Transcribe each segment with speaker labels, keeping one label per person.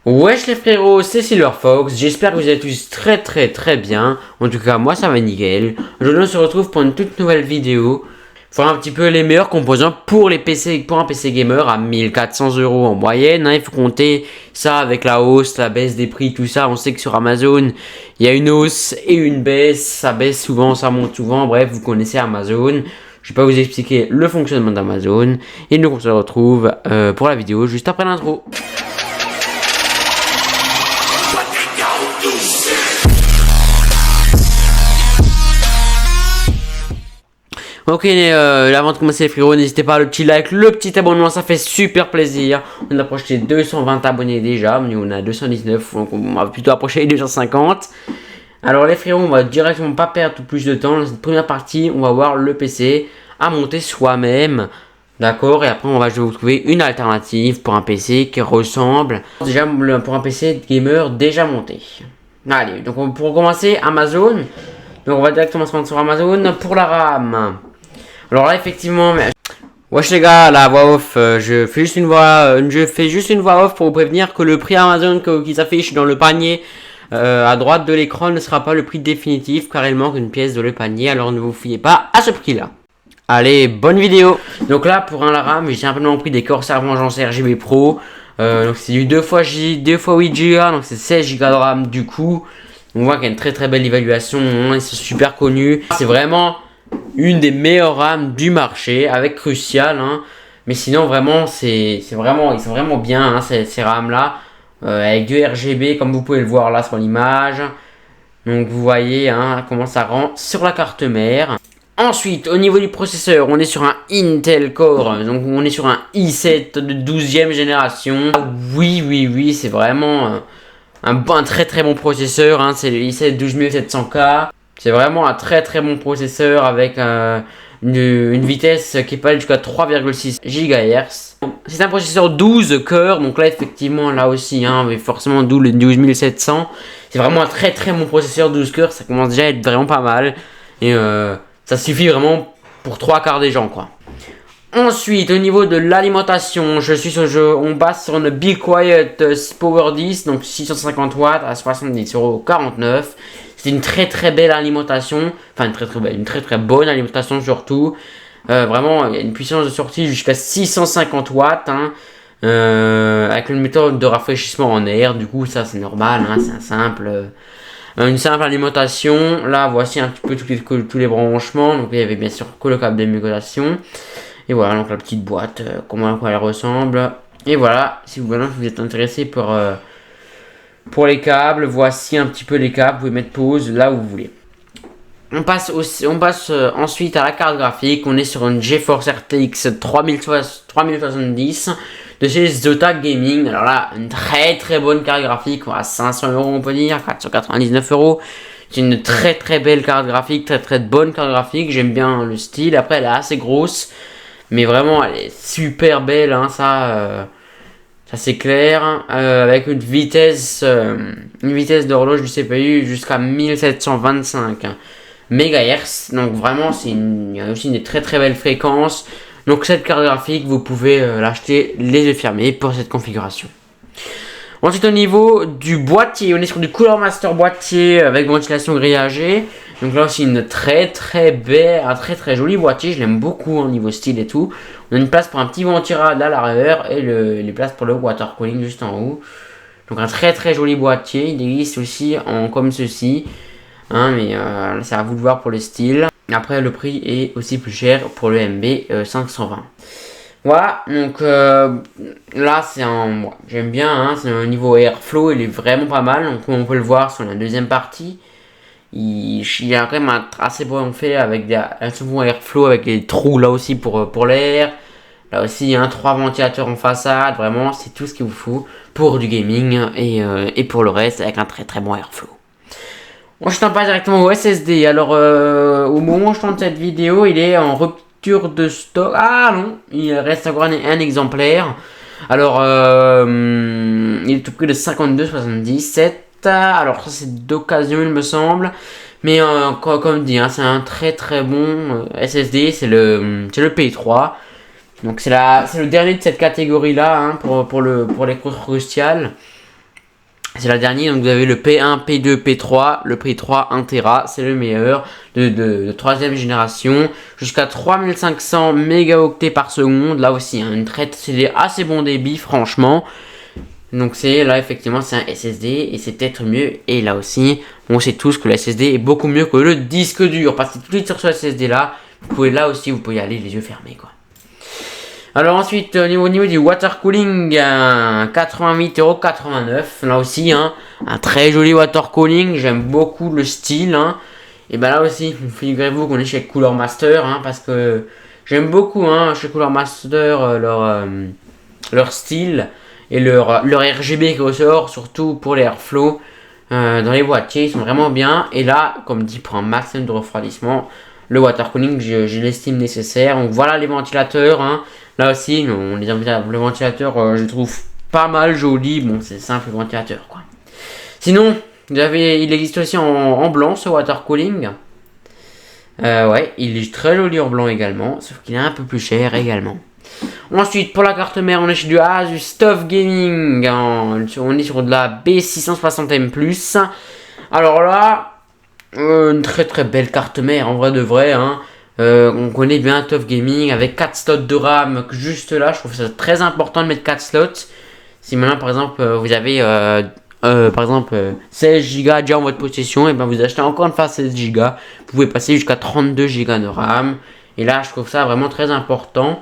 Speaker 1: Wesh les frérots, c'est Silverfox, j'espère que vous allez tous très bien. En tout cas, moi ça va nickel. Aujourd'hui on se retrouve pour une toute nouvelle vidéo. Voir un petit peu les meilleurs composants pour les PC, pour un PC gamer à 1400 € en moyenne. Il faut compter ça avec la hausse, la baisse des prix, tout ça. On sait que sur Amazon, il y a une hausse et une baisse. Ça baisse souvent, ça monte souvent. Bref, vous connaissez Amazon. Je vais pas vous expliquer le fonctionnement d'Amazon. Et nous on se retrouve pour la vidéo juste après l'intro. Ok, avant de commencer les frérots, n'hésitez pas à le petit like, le petit abonnement, ça fait super plaisir. On a approché 220 abonnés déjà, mais on a 219, donc on va plutôt approcher les 250. Alors les frérots, on va directement pas perdre plus de temps. Dans cette première partie, on va voir le PC à monter soi-même. D'accord, et après je vais vous trouver une alternative pour un PC qui ressemble déjà pour un PC gamer déjà monté. Allez, donc pour commencer, Amazon. Donc on va directement se rendre sur Amazon pour la RAM. Alors là effectivement, wesh les gars, la voix off, je fais juste une voix off pour vous prévenir que le prix Amazon qui s'affiche dans le panier à droite de l'écran ne sera pas le prix définitif car il manque une pièce dans le panier, alors ne vous fiez pas à ce prix là. Allez, bonne vidéo. Donc là pour la RAM, j'ai simplement pris des Corsair Vengeance RGB Pro. Donc c'est du 2 x 8 Go, donc c'est 16 Go de RAM du coup. On voit qu'il y a une très belle évaluation, ils sont super connus. C'est vraiment une des meilleures RAM du marché avec Crucial. Mais sinon vraiment, ils sont vraiment bien ces RAM là. Avec du RGB comme vous pouvez le voir là sur l'image. Donc vous voyez comment ça rend sur la carte mère. Ensuite, au niveau du processeur, on est sur un Intel Core, donc on est sur un i7 de 12e génération. Oui, c'est vraiment un très bon processeur, c'est le i7 12700K. C'est vraiment un très bon processeur avec une vitesse qui peut aller jusqu'à 3,6 GHz. C'est un processeur 12 cœurs, donc là effectivement là aussi, mais forcément d'où le 12700. C'est vraiment un très bon processeur 12 cœurs, ça commence déjà à être vraiment pas mal. Et ça suffit vraiment pour 3/4 des gens quoi. Ensuite, au niveau de l'alimentation, on passe sur une Be Quiet Power 10, donc 650 watts à 70,49 €. C'est une très belle alimentation, enfin une très bonne alimentation surtout. Vraiment, il y a une puissance de sortie jusqu'à 650 watts, avec une méthode de rafraîchissement en air. Du coup, ça c'est normal, c'est une simple alimentation. Là, voici un petit peu tous les branchements. Donc, il y avait bien sûr que le câble d'émulation. Et voilà, donc la petite boîte, comment elle ressemble. Et voilà, si vous êtes intéressé pour les câbles, voici un petit peu les câbles. Vous pouvez mettre pause là où vous voulez. On passe ensuite à la carte graphique. On est sur une GeForce RTX 3070 de chez Zotac Gaming. Alors là, une très bonne carte graphique à 500 € on peut dire, 499 €. C'est une très belle carte graphique, très bonne carte graphique. J'aime bien le style. Après, elle est assez grosse. Mais vraiment, elle est super belle, ça c'est clair. Avec une vitesse d'horloge du CPU jusqu'à 1725 MHz. Donc vraiment, il y a aussi une très belle fréquence. Donc cette carte graphique, vous pouvez l'acheter les yeux fermés pour cette configuration. Ensuite, au niveau du boîtier, on est sur du Cooler Master boîtier avec ventilation grillagée. Donc là aussi un très joli boîtier, je l'aime beaucoup au niveau style et tout. On a une place pour un petit ventirail à l'arrière et les places pour le water cooling juste en haut. Donc un très joli boîtier, il existe aussi comme ceci, mais c'est à vous de voir pour le style. Après le prix est aussi plus cher pour le MB 520. Voilà, donc là j'aime bien, c'est un niveau airflow, il est vraiment pas mal. Donc comme on peut le voir sur la deuxième partie, il y a quand même un assez bon fait avec un second airflow avec des trous là aussi pour l'air. Là aussi 3 ventilateurs en façade, vraiment c'est tout ce qu'il vous faut pour du gaming et pour le reste avec un très bon airflow. Ensuite on passe directement au SSD. Alors au moment où je tourne cette vidéo, il est en rupture de stock. Ah non, il reste encore un exemplaire. Alors il est tout près de 52,77. Alors ça c'est d'occasion il me semble. Mais comme dit, c'est un très bon SSD. C'est le P3. Donc c'est le dernier de cette catégorie là pour les Crucial. C'est la dernière, donc vous avez le P1, P2, P3, le P3 1 Tera, c'est le meilleur de 3ème génération, jusqu'à 3500 mégaoctets par seconde, là aussi, hein, c'est des assez bon débit, franchement. Donc là effectivement c'est un SSD et c'est peut-être mieux, et là aussi, on sait tous que le SSD est beaucoup mieux que le disque dur, parce que tout de suite sur ce SSD là, vous pouvez y aller les yeux fermés quoi. Alors ensuite, au niveau du water cooling, 88,89 €. Là aussi, hein, un très joli water cooling. J'aime beaucoup le style. Hein. Et ben là aussi, figurez-vous qu'on est chez Cooler Master. Hein, parce que j'aime beaucoup hein, chez Cooler Master leur style et leur RGB qui ressort, surtout pour les airflow. Dans les boîtiers, ils sont vraiment bien. Et là, comme dit, pour un maximum de refroidissement, le water cooling, je l'estime nécessaire. Donc voilà les ventilateurs. Hein. Là aussi, le ventilateur, je trouve pas mal joli. Bon, c'est simple ventilateur, quoi. Sinon, il existe aussi en blanc, ce water cooling. Ouais, il est très joli en blanc également, sauf qu'il est un peu plus cher également. Ensuite, pour la carte mère, on est chez du Asus TUF Gaming. On est sur de la B660M+. Alors là, une très très belle carte mère, en vrai de vrai, hein. On connaît bien TUF Gaming avec 4 slots de RAM juste là, je trouve ça très important de mettre 4 slots. Si maintenant par exemple vous avez 16 Go déjà en votre possession, et ben vous achetez encore une fois 16 Go, vous pouvez passer jusqu'à 32 Go de RAM. Et là je trouve ça vraiment très important.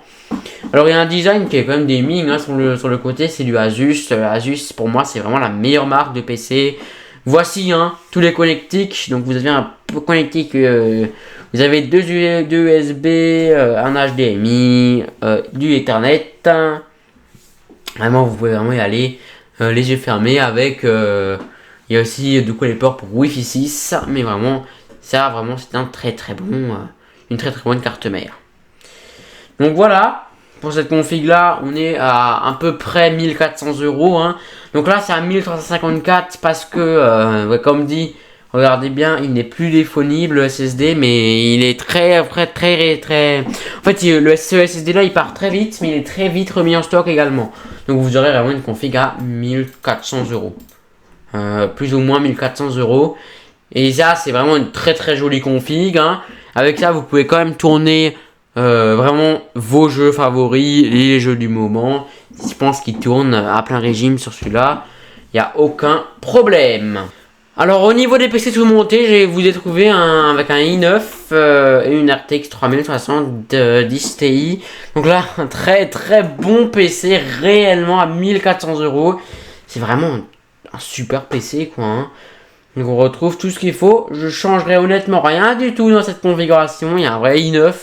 Speaker 1: Alors il y a un design qui est quand même des mines hein, sur le côté, c'est du Asus. Asus pour moi c'est vraiment la meilleure marque de PC. Voici hein, tous les connectiques. Donc vous avez un connectique, vous avez deux USB, un HDMI, du Ethernet. Vraiment vous pouvez vraiment y aller les yeux fermés avec. Il y a aussi du coup les ports pour Wi-Fi 6. Mais vraiment ça vraiment c'est un très très bon, une très très bonne carte mère. Donc voilà. Pour cette config là, on est à peu près 1400 €. Hein. Donc là, c'est à 1354 parce que, ouais, comme dit, regardez bien, il n'est plus disponible le SSD, mais il est très. En fait, ce SSD là, il part très vite, mais il est très vite remis en stock également. Donc vous aurez vraiment une config à 1400 €. Plus ou moins 1400 €. Et ça, c'est vraiment une très très jolie config. Hein. Avec ça, vous pouvez quand même tourner. Vraiment vos jeux favoris, les jeux du moment. Je pense qu'ils tournent à plein régime sur celui-là. Il n'y a aucun problème. Alors au niveau des PC tout montés, je vous ai trouvé avec un i9 et une RTX 3060 10 Ti. Donc là, un très très bon PC réellement à 1400 €. C'est vraiment un super PC quoi. Hein. Donc on retrouve tout ce qu'il faut. Je changerai honnêtement rien du tout dans cette configuration. Il y a un vrai i9.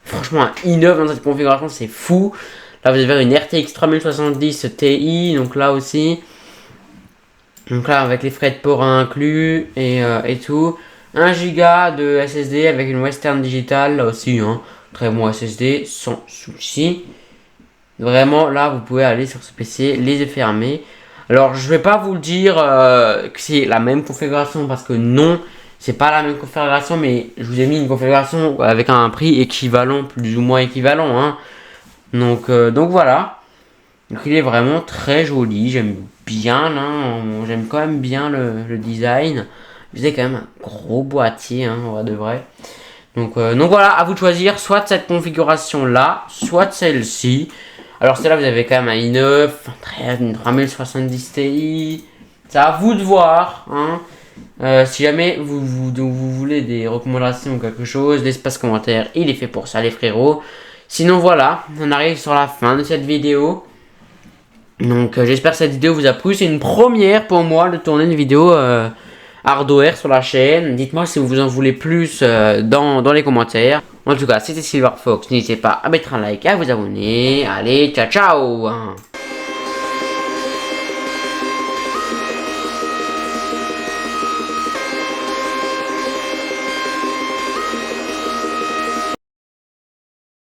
Speaker 1: Franchement, un i9 dans cette configuration, c'est fou. Là, vous avez une RTX 3070 Ti, donc là aussi. Donc là, avec les frais de port inclus et tout. 1 Go de SSD avec une Western Digital, là aussi, hein. Très bon SSD, sans souci. Vraiment, là, vous pouvez aller sur ce PC, les yeux fermés. Alors, je vais pas vous le dire que c'est la même configuration, parce que non. C'est pas la même configuration, mais je vous ai mis une configuration avec un prix équivalent, plus ou moins équivalent. Hein. Donc voilà. Donc il est vraiment très joli. J'aime bien, hein. J'aime quand même bien le design. Vous avez quand même un gros boîtier, hein, en vrai de vrai. Donc voilà, à vous de choisir soit cette configuration là, soit celle-ci. Alors celle-là, vous avez quand même un i9, une 3070 Ti. C'est à vous de voir, hein. Si jamais vous voulez des recommandations ou quelque chose, l'espace commentaire il est fait pour ça les frérots. Sinon voilà, on arrive sur la fin de cette vidéo. Donc j'espère que cette vidéo vous a plu. C'est une première pour moi de tourner une vidéo hardware sur la chaîne. Dites-moi si vous en voulez plus dans les commentaires. En tout cas c'était Silverfox, n'hésitez pas à mettre un like, à vous abonner. Allez, ciao ciao.